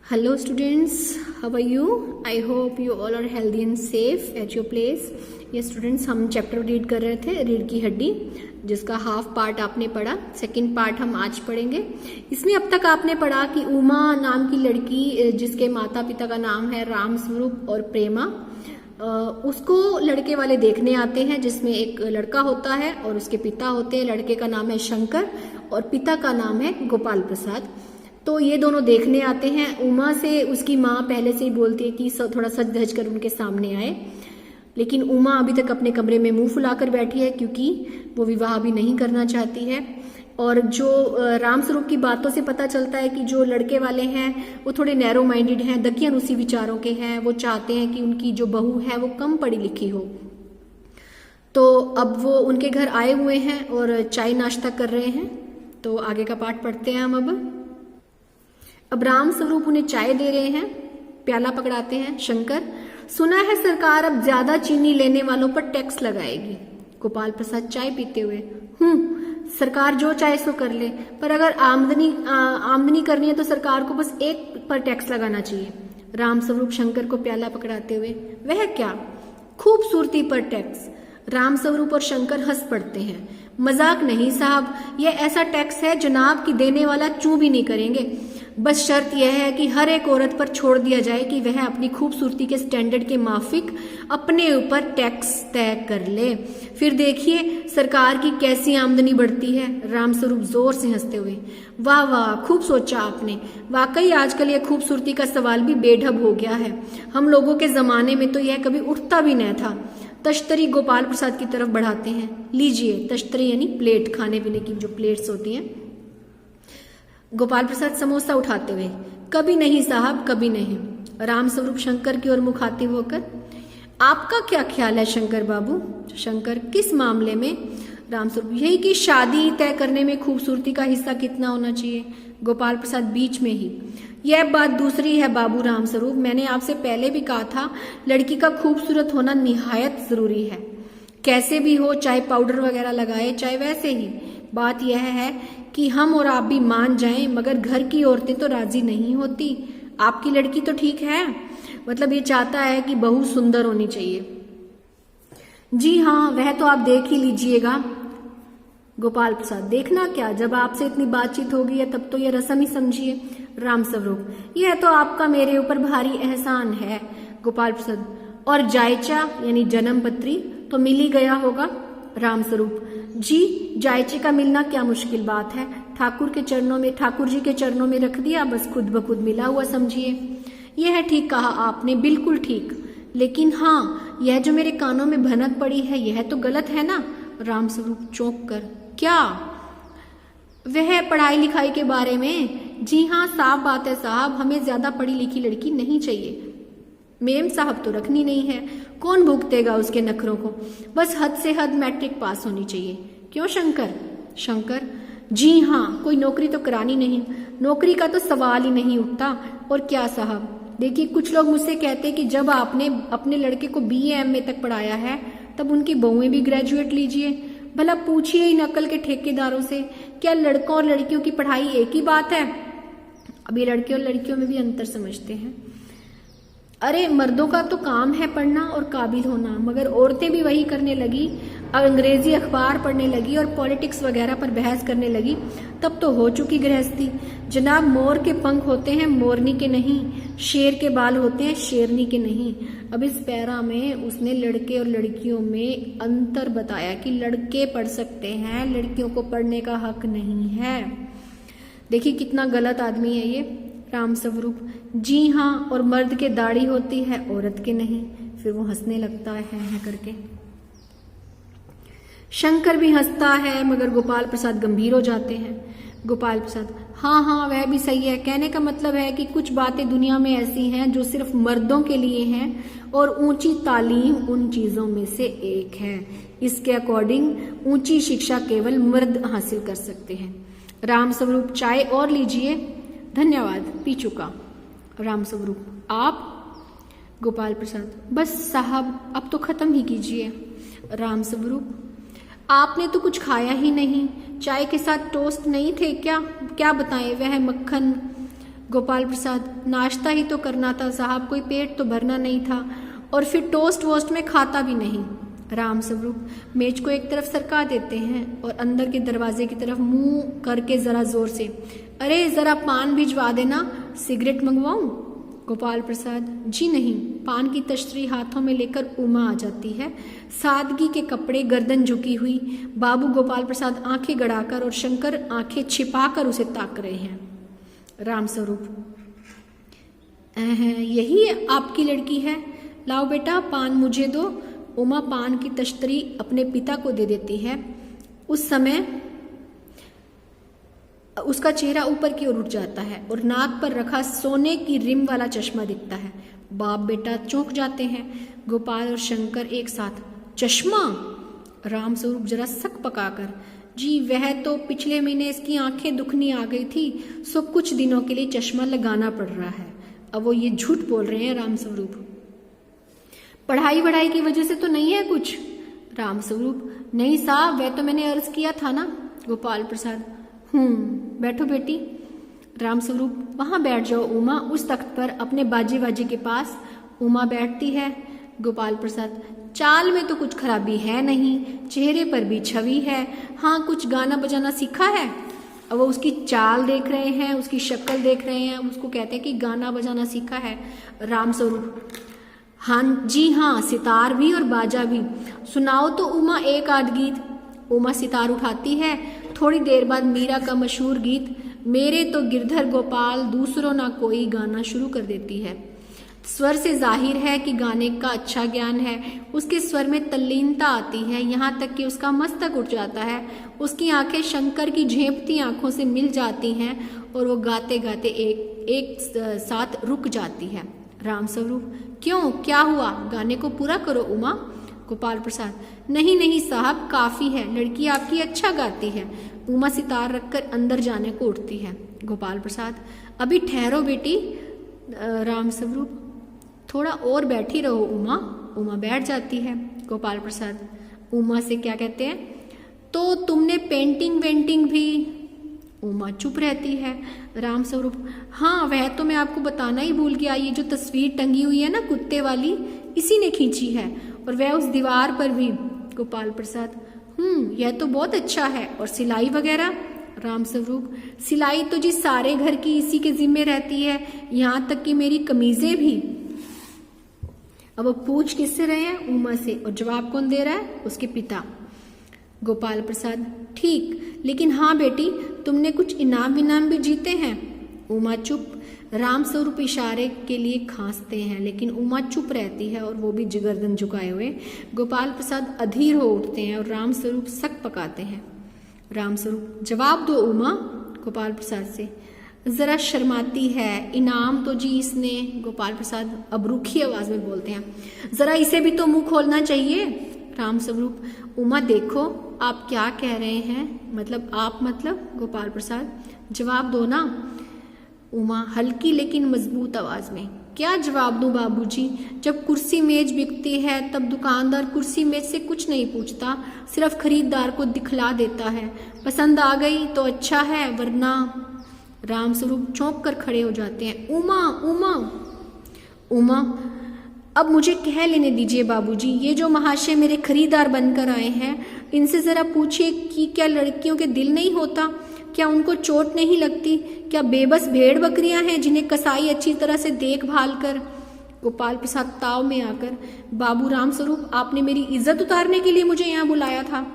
Hello students, how are you? I hope you all are healthy and safe at your place. ये students हम chapter read कर रहे थे रीढ़ की हड्डी, जिसका हाफ पार्ट आपने पढ़ा। सेकंड पार्ट हम आज पढ़ेंगे। इसमें अब तक आपने पढ़ा कि उमा नाम की लड़की, जिसके माता पिता का नाम है राम स्वरूप और प्रेमा, उसको लड़के वाले देखने आते हैं, जिसमें एक लड़का होता है और उसके पिता होते हैं। लड़के का नाम है शंकर और पिता का नाम है गोपाल प्रसाद। तो ये दोनों देखने आते हैं। उमा से उसकी माँ पहले से ही बोलती है कि थोड़ा सज धज कर उनके सामने आए, लेकिन उमा अभी तक अपने कमरे में मुंह फुलाकर बैठी है, क्योंकि वो विवाह भी नहीं करना चाहती है। और जो रामस्वरूप की बातों से पता चलता है कि जो लड़के वाले हैं वो थोड़े नैरो माइंडेड हैं, दकियानुसी विचारों के हैं। वो चाहते हैं कि उनकी जो बहू है वो कम पढ़ी लिखी हो। तो अब वो उनके घर आए हुए हैं और चाय नाश्ता कर रहे हैं। तो आगे का पाठ पढ़ते हैं हम। अब रामस्वरूप उन्हें चाय दे रहे हैं, प्याला पकड़ाते हैं। शंकर, सुना है सरकार अब ज्यादा चीनी लेने वालों पर टैक्स लगाएगी। गोपाल प्रसाद चाय पीते हुए, सरकार जो चाहे सो कर ले, पर अगर आमदनी करनी है तो सरकार को बस एक पर टैक्स लगाना चाहिए। रामस्वरूप शंकर को प्याला पकड़ाते हुए, वह क्या, खूबसूरती पर टैक्स। रामस्वरूप और शंकर हंस पड़ते हैं। मजाक नहीं साहब, यह ऐसा टैक्स है जनाब की देने वाला चूं भी नहीं करेंगे। बस शर्त यह है कि हर एक औरत पर छोड़ दिया जाए कि वह अपनी खूबसूरती के स्टैंडर्ड के माफिक अपने ऊपर टैक्स तय कर ले, फिर देखिए सरकार की कैसी आमदनी बढ़ती है। रामस्वरूप जोर से हंसते हुए, वाह वाह, खूब सोचा आपने। वाकई आजकल यह खूबसूरती का सवाल भी बेढब हो गया है। हम लोगों के जमाने में तो यह कभी उठता भी न था। तश्तरी गोपाल प्रसाद की तरफ बढ़ाते हैं। लीजिए, तश्तरी यानी प्लेट, खाने पीने की जो प्लेट्स होती हैं। गोपाल प्रसाद समोसा उठाते हुए, कभी नहीं साहब, कभी नहीं। रामस्वरूप शंकर की ओर मुखातिब होकर, आपका क्या ख्याल है शंकर बाबू? शंकर, किस मामले में? रामस्वरूप, यही कि शादी तय करने में खूबसूरती का हिस्सा कितना होना चाहिए। गोपाल प्रसाद बीच में ही, यह बात दूसरी है बाबू रामस्वरूप, मैंने आपसे पहले भी कहा था लड़की का खूबसूरत होना निहायत जरूरी है। कैसे भी हो, चाहे पाउडर वगैरह लगाए चाहे वैसे ही। बात यह है कि हम और आप भी मान जाएं, मगर घर की औरतें तो राजी नहीं होती। आपकी लड़की तो ठीक है, मतलब ये चाहता है कि बहू सुंदर होनी चाहिए। जी हाँ, वह तो आप देख ही लीजिएगा। गोपाल प्रसाद, देखना क्या, जब आपसे इतनी बातचीत होगी है तब तो ये रस्म ही समझिए। रामस्वरूप, यह तो आपका मेरे ऊपर भारी एहसान है। गोपाल प्रसाद, और जायचा यानी जन्म पत्री तो मिल ही गया होगा। रामस्वरूप, जी जायचे का मिलना क्या मुश्किल बात है, ठाकुर जी के चरणों में रख दिया, बस खुद ब खुद मिला हुआ समझिए। यह ठीक कहा आपने, बिल्कुल ठीक, लेकिन हाँ, यह जो मेरे कानों में भनक पड़ी है यह तो गलत है ना। रामस्वरूप चौंक कर, क्या? वह पढ़ाई लिखाई के बारे में? जी हाँ, साफ बात है साहब, हमें ज्यादा पढ़ी लिखी लड़की नहीं चाहिए। मेम साहब तो रखनी नहीं है, कौन भुगतेगा उसके नखरों को, बस हद से हद मैट्रिक पास होनी चाहिए। क्यों शंकर? शंकर, जी हाँ, कोई नौकरी तो करानी नहीं, नौकरी का तो सवाल ही नहीं उठता। और क्या साहब, देखिए कुछ लोग मुझसे कहते कि जब आपने अपने लड़के को BA MA तक पढ़ाया है तब उनकी बहुएं भी ग्रेजुएट लीजिए। भला पूछिए ही नकल के ठेकेदारों से, क्या लड़कों और लड़कियों की पढ़ाई एक ही बात है? अब ये लड़के और लड़कियों में भी अंतर समझते हैं। अरे मर्दों का तो काम है पढ़ना और काबिल होना, मगर औरतें भी वही करने लगी, अंग्रेजी अखबार पढ़ने लगी और पॉलिटिक्स वगैरह पर बहस करने लगी, तब तो हो चुकी गृहस्थी। जनाब, मोर के पंख होते हैं मोरनी के नहीं, शेर के बाल होते हैं शेरनी के नहीं। अब इस पैरा में उसने लड़के और लड़कियों में अंतर बताया कि लड़के पढ़ सकते हैं, लड़कियों को पढ़ने का हक नहीं है। देखिए कितना गलत आदमी है ये। रामस्वरूप, जी हाँ, और मर्द के दाढ़ी होती है औरत के नहीं। फिर वो हंसने लगता है करके। शंकर भी हंसता है, मगर गोपाल प्रसाद गंभीर हो जाते हैं। गोपाल प्रसाद, हाँ हाँ, वह भी सही है। कहने का मतलब है कि कुछ बातें दुनिया में ऐसी हैं जो सिर्फ मर्दों के लिए हैं, और ऊंची तालीम उन चीजों में से एक है। इसके अकॉर्डिंग ऊंची शिक्षा केवल मर्द हासिल कर सकते हैं। रामस्वरूप, चाय और लीजिए। धन्यवाद, पी चुका। रामस्वरूप, आप? गोपाल प्रसाद, बस साहब अब तो खत्म ही कीजिए। रामस्वरूप, आपने तो कुछ खाया ही नहीं, चाय के साथ टोस्ट नहीं थे क्या? क्या बताएं, वह मक्खन। गोपाल प्रसाद, नाश्ता ही तो करना था साहब, कोई पेट तो भरना नहीं था, और फिर टोस्ट वोस्ट में खाता भी नहीं। राम स्वरूप मेज को एक तरफ सरका देते हैं और अंदर के दरवाजे की तरफ मुंह करके जरा जोर से, अरे जरा पान भिजवा देना, सिगरेट मंगवाऊं? गोपाल प्रसाद, जी नहीं। पान की तश्तरी हाथों में लेकर उमा आ जाती है, सादगी के कपड़े, गर्दन झुकी हुई। बाबू गोपाल प्रसाद आंखें गड़ाकर और शंकर आंखें छिपाकर उसे ताक रहे हैं। राम स्वरूप, यही आपकी लड़की है, लाओ बेटा पान मुझे दो। उमा पान की तश्तरी अपने पिता को दे देती है। उस समय उसका चेहरा ऊपर की ओर उठ जाता है और नाक पर रखा सोने की रिम वाला चश्मा दिखता है। बाप बेटा चौंक जाते हैं। गोपाल और शंकर एक साथ, चश्मा? राम स्वरूप जरा सक पकाकर, जी वह तो पिछले महीने इसकी आंखें दुखनी आ गई थी, सो कुछ दिनों के लिए चश्मा लगाना पड़ रहा है। अब वो ये झूठ बोल रहे हैं राम स्वरूप। पढ़ाई वढ़ाई की वजह से तो नहीं है कुछ? राम स्वरूप, नहीं साहब, वह तो मैंने अर्ज किया था ना। गोपाल प्रसाद, बैठो बेटी। राम स्वरूप, वहां बैठ जाओ उमा, उस तख्त पर अपने बाजे बाजे के पास। उमा बैठती है। गोपाल प्रसाद, चाल में तो कुछ खराबी है नहीं, चेहरे पर भी छवि है, हाँ कुछ गाना बजाना सीखा है। अब वो उसकी चाल देख रहे हैं, उसकी शक्ल देख रहे हैं, उसको कहते हैं कि गाना बजाना सीखा है। राम स्वरूप, हाँ जी हाँ, सितार भी और बाजा भी। सुनाओ तो उमा एक आध गीत। उमा सितार उठाती है। थोड़ी देर बाद मीरा का मशहूर गीत मेरे तो गिरधर गोपाल दूसरों ना कोई गाना शुरू कर देती है। स्वर से जाहिर है कि गाने का अच्छा ज्ञान है। उसके स्वर में तल्लीनता आती है, यहाँ तक कि उसका मस्तक उठ जाता है। उसकी आंखें शंकर की झेंपती आंखों से मिल जाती हैं और वो गाते गाते एक साथ रुक जाती है। राम स्वरूप, क्यों, क्या हुआ? गाने को पूरा करो उमा। गोपाल प्रसाद, नहीं नहीं साहब, काफी है, लड़की आपकी अच्छा गाती है। उमा सितार रखकर अंदर जाने को उठती है। गोपाल प्रसाद, अभी ठहरो बेटी। राम स्वरूप, थोड़ा और बैठी रहो उमा। उमा बैठ जाती है। गोपाल प्रसाद उमा से क्या कहते हैं, तो तुमने पेंटिंग वेंटिंग भी? उमा चुप रहती है। राम स्वरूप, हाँ वह तो मैं आपको बताना ही भूल गया, ये जो तस्वीर टंगी हुई है ना कुत्ते वाली, इसी ने खींची है, और वह उस दीवार पर भी। गोपाल प्रसाद, यह तो बहुत अच्छा है, और सिलाई वगैरह? राम स्वरूप, सिलाई तो जी सारे घर की इसी के जिम्मे रहती है, यहाँ तक कि मेरी कमीजें भी। अब वो पूछ किससे रहे हैं? उमा से, और जवाब कौन दे रहा है? उसके पिता। गोपाल प्रसाद, ठीक, लेकिन हाँ बेटी, तुमने कुछ इनाम विनाम भी जीते हैं? उमा चुप। राम स्वरूप इशारे के लिए खांसते हैं, लेकिन उमा चुप रहती है और वो भी गर्दन झुकाए हुए। गोपाल प्रसाद अधीर हो उठते हैं और राम स्वरूप सक पकाते हैं। राम स्वरूप, जवाब दो उमा। गोपाल प्रसाद से, जरा शर्माती है, इनाम तो जी इसने। गोपाल प्रसाद अब रूखी आवाज में बोलते हैं, जरा इसे भी तो मुंह खोलना चाहिए। राम स्वरूप, उमा देखो आप क्या कह रहे हैं, मतलब आप मतलब? गोपाल प्रसाद, जवाब दो ना। उमा हल्की लेकिन मजबूत आवाज में, क्या जवाब दूं बाबूजी? जब कुर्सी मेज बिकती है तब दुकानदार कुर्सी मेज से कुछ नहीं पूछता, सिर्फ खरीदार को दिखला देता है, पसंद आ गई तो अच्छा है, वरना। राम स्वरूप चौंक कर खड़े हो जाते हैं। उमा उमा उमा, अब मुझे कह लेने दीजिए बाबूजी, ये जो महाशय मेरे खरीदार बनकर आए हैं, इनसे जरा पूछिए कि क्या लड़कियों के दिल नहीं होता, क्या उनको चोट नहीं लगती, क्या बेबस भेड़ बकरियां हैं जिन्हें कसाई अच्छी तरह से देखभाल कर। गोपाल प्रसाद ताव में आकर, बाबू राम स्वरूप, आपने मेरी इज्जत उतारने के लिए मुझे यहाँ बुलाया था।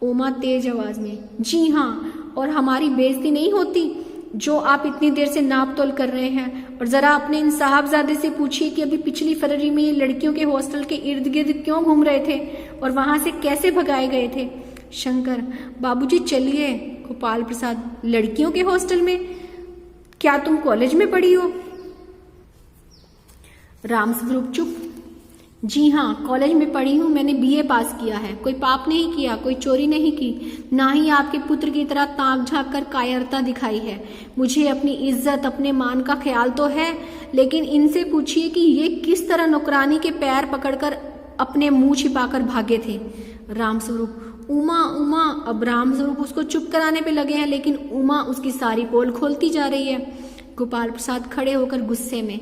उमा तेज आवाज में, जी हाँ, और हमारी बेइज्जती नहीं होती जो आप इतनी देर से नाप तोल कर रहे हैं। और जरा अपने इन साहबजादे से पूछिए कि अभी पिछली फरवरी में ये लड़कियों के हॉस्टल के इर्द गिर्द क्यों घूम रहे थे और वहां से कैसे भगाए गए थे। शंकर, बाबूजी चलिए। गोपाल प्रसाद, लड़कियों के हॉस्टल में? क्या तुम कॉलेज में पढ़ी हो? राम स्वरूप चुप। जी हाँ, कॉलेज में पढ़ी हूँ, मैंने बीए पास किया है, कोई पाप नहीं किया, कोई चोरी नहीं की, ना ही आपके पुत्र की तरह ताक झांक कर कायरता दिखाई है। मुझे अपनी इज्जत, अपने मान का ख्याल तो है, लेकिन इनसे पूछिए कि ये किस तरह नौकरानी के पैर पकड़कर अपने मुंह छिपाकर भागे थे। राम स्वरूप, उमा उमा। अब राम स्वरूप उसको चुप कराने पे लगे हैं, लेकिन उमा उसकी सारी पोल खोलती जा रही है। गोपाल प्रसाद खड़े होकर गुस्से में,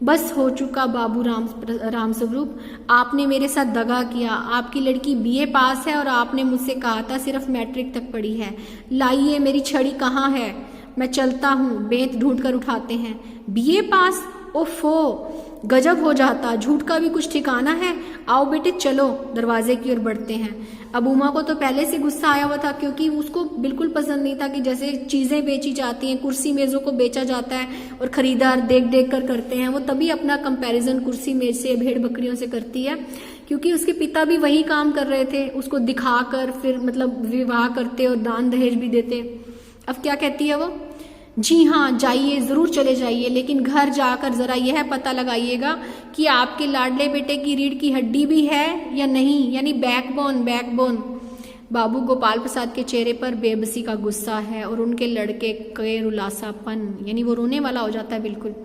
बस हो चुका बाबू राम स्वरूप, आपने मेरे साथ दगा किया। आपकी लड़की बीए पास है और आपने मुझसे कहा था सिर्फ मैट्रिक तक पढ़ी है। लाइए मेरी छड़ी कहाँ है, मैं चलता हूँ। बेत ढूंढ कर उठाते हैं। बीए पास, ओफो गजब हो जाता, झूठ का भी कुछ ठिकाना है। आओ बेटे चलो, दरवाजे की ओर बढ़ते हैं। अब उमा को तो पहले से गुस्सा आया हुआ था, क्योंकि उसको बिल्कुल पसंद नहीं था कि जैसे चीजें बेची जाती हैं, कुर्सी मेजों को बेचा जाता है और खरीदार देख देख कर करते हैं। वो तभी अपना कंपैरिजन कुर्सी मेज से, भेड़ बकरियों से करती है, क्योंकि उसके पिता भी वही काम कर रहे थे, उसको दिखाकर फिर मतलब विवाह करते और दान दहेज भी देते। अब क्या कहती है वो, जी हाँ जाइए, जरूर चले जाइए, लेकिन घर जाकर जरा यह पता लगाइएगा कि आपके लाडले बेटे की रीढ़ की हड्डी भी है या नहीं, यानी बैकबोन। बाबू गोपाल प्रसाद के चेहरे पर बेबसी का गुस्सा है और उनके लड़के के रुलासापन, यानी वो रोने वाला हो जाता है बिल्कुल।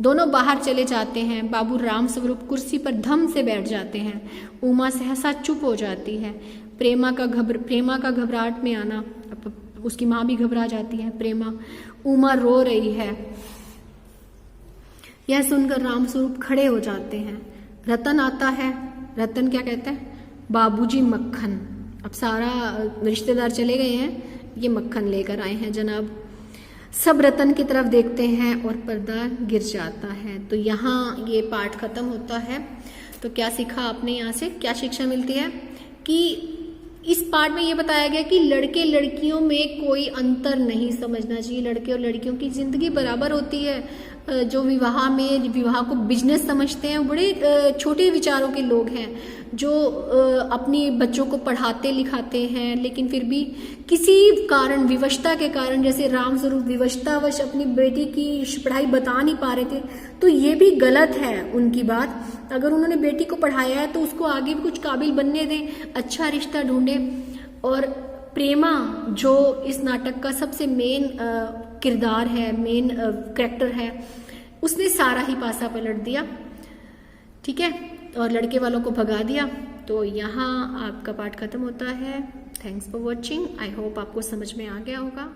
दोनों बाहर चले जाते हैं। बाबू राम स्वरूप कुर्सी पर धम से बैठ जाते हैं। उमा सहसा चुप हो जाती है। प्रेमा का घबराहट में आना, उसकी माँ भी घबरा जाती है। प्रेमा, उमा रो रही है। यह सुनकर रामस्वरूप खड़े हो जाते हैं। रतन आता है। रतन क्या कहता है, बाबूजी मक्खन। अब सारा रिश्तेदार चले गए हैं, ये मक्खन लेकर आए हैं जनाब। सब रतन की तरफ देखते हैं और पर्दा गिर जाता है। तो यहाँ ये पाठ खत्म होता है। तो क्या सीखा आपने यहाँ से, क्या शिक्षा मिलती है कि इस पार्ट में ये बताया गया कि लड़के लड़कियों में कोई अंतर नहीं समझना चाहिए। लड़के और लड़कियों की जिंदगी बराबर होती है। जो विवाह को बिजनेस समझते हैं, बड़े छोटे विचारों के लोग हैं, जो अपनी बच्चों को पढ़ाते लिखाते हैं, लेकिन फिर भी किसी कारण, विवशता के कारण, जैसे राम स्वरूप विवशतावश अपनी बेटी की पढ़ाई बता नहीं पा रहे थे, तो ये भी गलत है उनकी बात। अगर उन्होंने बेटी को पढ़ाया है तो उसको आगे भी कुछ काबिल बनने दें, अच्छा रिश्ता ढूंढे। और प्रेमा जो इस नाटक का सबसे मेन किरदार है, मेन कैरेक्टर है, उसने सारा ही पासा पलट दिया, ठीक है, और लड़के वालों को भगा दिया। तो यहाँ आपका पाठ खत्म होता है। Thanks for watching. I hope आपको समझ में आ गया होगा।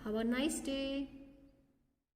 Have a nice day.